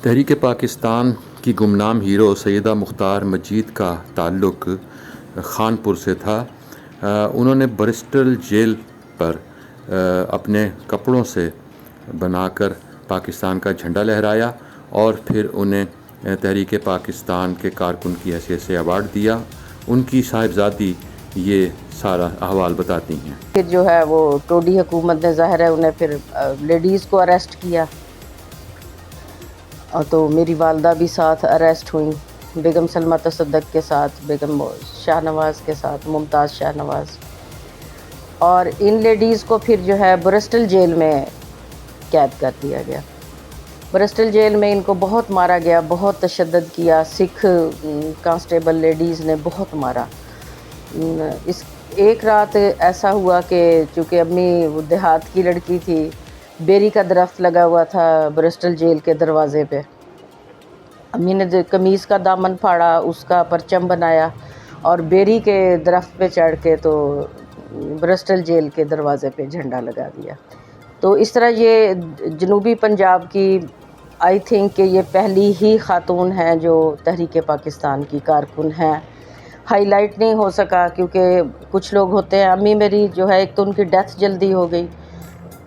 تحریک پاکستان کی گمنام ہیرو سیدہ مختار مجید کا تعلق خانپور سے تھا۔ انہوں نے برسٹل جیل پر اپنے کپڑوں سے بنا کر پاکستان کا جھنڈا لہرایا اور پھر انہیں تحریک پاکستان کے کارکن کی حیثیت سے ایوارڈ دیا۔ ان کی صاحبزادی یہ سارا احوال بتاتی ہیں۔ پھر جو ہے وہ ٹوڈی حکومت نے ظاہر ہے انہیں پھر لیڈیز کو اریسٹ کیا، تو میری والدہ بھی ساتھ اریسٹ ہوئیں، بیگم سلمہ تصدق کے ساتھ، بیگم شاہ نواز کے ساتھ، ممتاز شاہ نواز، اور ان لیڈیز کو پھر جو ہے برسٹل جیل میں قید کر دیا گیا۔ برسٹل جیل میں ان کو بہت مارا گیا، بہت تشدد کیا، سکھ کانسٹیبل لیڈیز نے بہت مارا۔ اس ایک رات ایسا ہوا کہ چونکہ امی وہ دیہات کی لڑکی تھی، بیری کا درخت لگا ہوا تھا برسٹل جیل کے دروازے پہ، امی نے قمیض کا دامن پھاڑا، اس کا پرچم بنایا اور بیری کے درخت پہ چڑھ کے تو برسٹل جیل کے دروازے پہ جھنڈا لگا دیا۔ تو اس طرح یہ جنوبی پنجاب کی آئی تھنک کہ یہ پہلی ہی خاتون ہیں جو تحریک پاکستان کی کارکن ہیں۔ ہائی لائٹ نہیں ہو سکا کیونکہ کچھ لوگ ہوتے ہیں، امی میری جو ہے ایک تو ان کی ڈیتھ جلدی ہو گئی،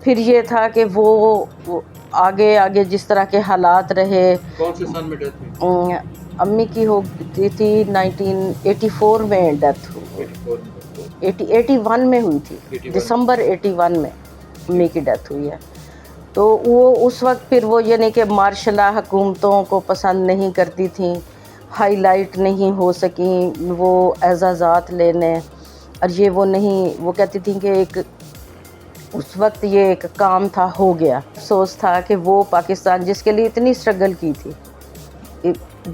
پھر یہ تھا کہ وہ آگے جس طرح کے حالات رہے۔ کون سے سال میں ڈیتھ ہوئی؟ امی کی ہوتی تھی 1984 میں ڈیتھ ہوئی، 81 میں ہوئی تھی، دسمبر 81 میں امی کی ڈیتھ ہوئی ہے۔ تو وہ اس وقت پھر وہ یعنی کہ مارشلہ حکومتوں کو پسند نہیں کرتی تھیں، ہائی لائٹ نہیں ہو سکیں وہ اعزازات لینے، اور یہ وہ نہیں، وہ کہتی تھیں کہ ایک اس وقت یہ ایک کام تھا، ہو گیا۔ افسوس تھا کہ وہ پاکستان جس کے لیے اتنی سٹرگل کی تھی،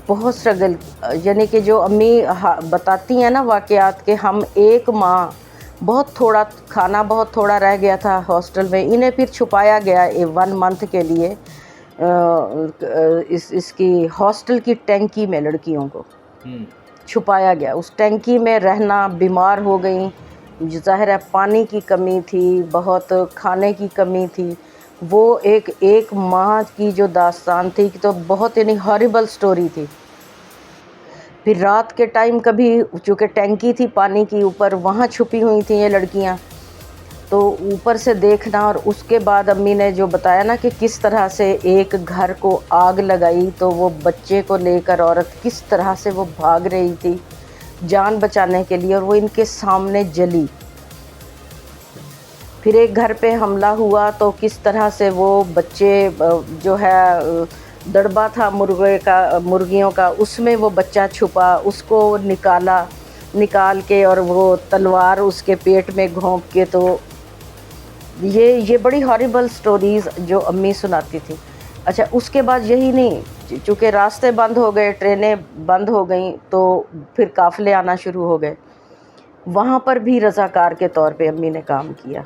بہت سٹرگل، یعنی کہ جو امی بتاتی ہیں نا واقعات کہ ہم ایک ماہ بہت تھوڑا کھانا، بہت تھوڑا رہ گیا تھا ہاسٹل میں، انہیں پھر چھپایا گیا 1 منتھ کے لیے اس کی ہاسٹل کی ٹینکی میں لڑکیوں کو چھپایا گیا۔ اس ٹینکی میں رہنا، بیمار ہو گئیں، ظاہر ہے پانی کی کمی تھی، بہت کھانے کی کمی تھی۔ وہ ایک ماہ کی جو داستان تھی تو بہت یعنی ہارریبل سٹوری تھی۔ پھر رات کے ٹائم کبھی چونکہ ٹینکی تھی پانی کی اوپر، وہاں چھپی ہوئی تھیں یہ لڑکیاں، تو اوپر سے دیکھنا، اور اس کے بعد امی نے جو بتایا نا کہ کس طرح سے ایک گھر کو آگ لگائی تو وہ بچے کو لے کر عورت کس طرح سے وہ بھاگ رہی تھی جان بچانے کے لیے، اور وہ ان کے سامنے جلی۔ پھر ایک گھر پہ حملہ ہوا تو کس طرح سے وہ بچے جو ہے دڑبا تھا مرغیوں کا، اس میں وہ بچہ چھپا، اس کو نکال کے اور وہ تلوار اس کے پیٹ میں گھونپ کے، تو یہ بڑی ہارریبل سٹوریز جو امی سناتی تھی۔ اچھا اس کے بعد یہی نہیں، چونکہ راستے بند ہو گئے، ٹرینیں بند ہو گئیں، تو پھر قافلے آنا شروع ہو گئے، وہاں پر بھی رضاکار کے طور پہ امی نے کام کیا۔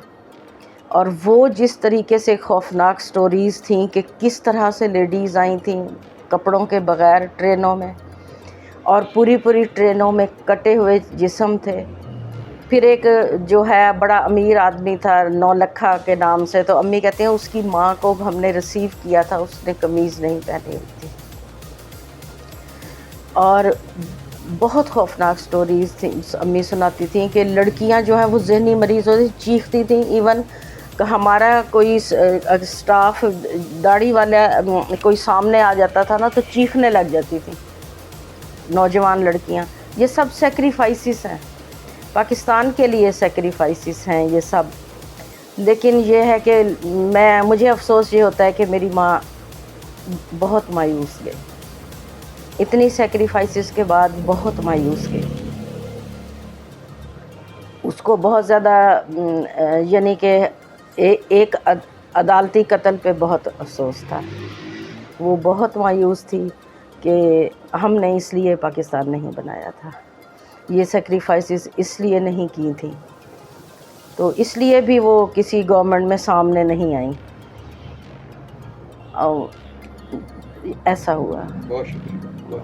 اور وہ جس طریقے سے خوفناک سٹوریز تھیں کہ کس طرح سے لیڈیز آئی تھیں کپڑوں کے بغیر ٹرینوں میں، اور پوری ٹرینوں میں کٹے ہوئے جسم تھے۔ پھر ایک جو ہے بڑا امیر آدمی تھا نولکھا کے نام سے، تو امی کہتے ہیں اس کی ماں کو ہم نے ریسیو کیا تھا، اس نے قمیض نہیں پہنی ہوئی تھی۔ اور بہت خوفناک سٹوریز تھیں امی سناتی تھیں کہ لڑکیاں جو ہیں وہ ذہنی مریض ہوتی چیختی تھیں، ایون ہمارا کوئی سٹاف داڑھی والا کوئی سامنے آ جاتا تھا نا تو چیخنے لگ جاتی تھیں نوجوان لڑکیاں۔ یہ سب سیکریفائسز ہیں، پاکستان کے لیے سیکریفائسز ہیں یہ سب۔ لیکن یہ ہے کہ مجھے افسوس یہ ہوتا ہے کہ میری ماں بہت مایوس گئی، اتنی سیکریفائسز کے بعد بہت مایوس گئی۔ اس کو بہت زیادہ یعنی کہ ایک عدالتی قتل پہ بہت افسوس تھا، وہ بہت مایوس تھی کہ ہم نے اس لیے پاکستان نہیں بنایا تھا، یہ سیکریفائسز اس لیے نہیں کی تھیں، تو اس لیے بھی وہ کسی گورنمنٹ میں سامنے نہیں آئیں، اور ایسا ہوا۔ بہت شکریہ۔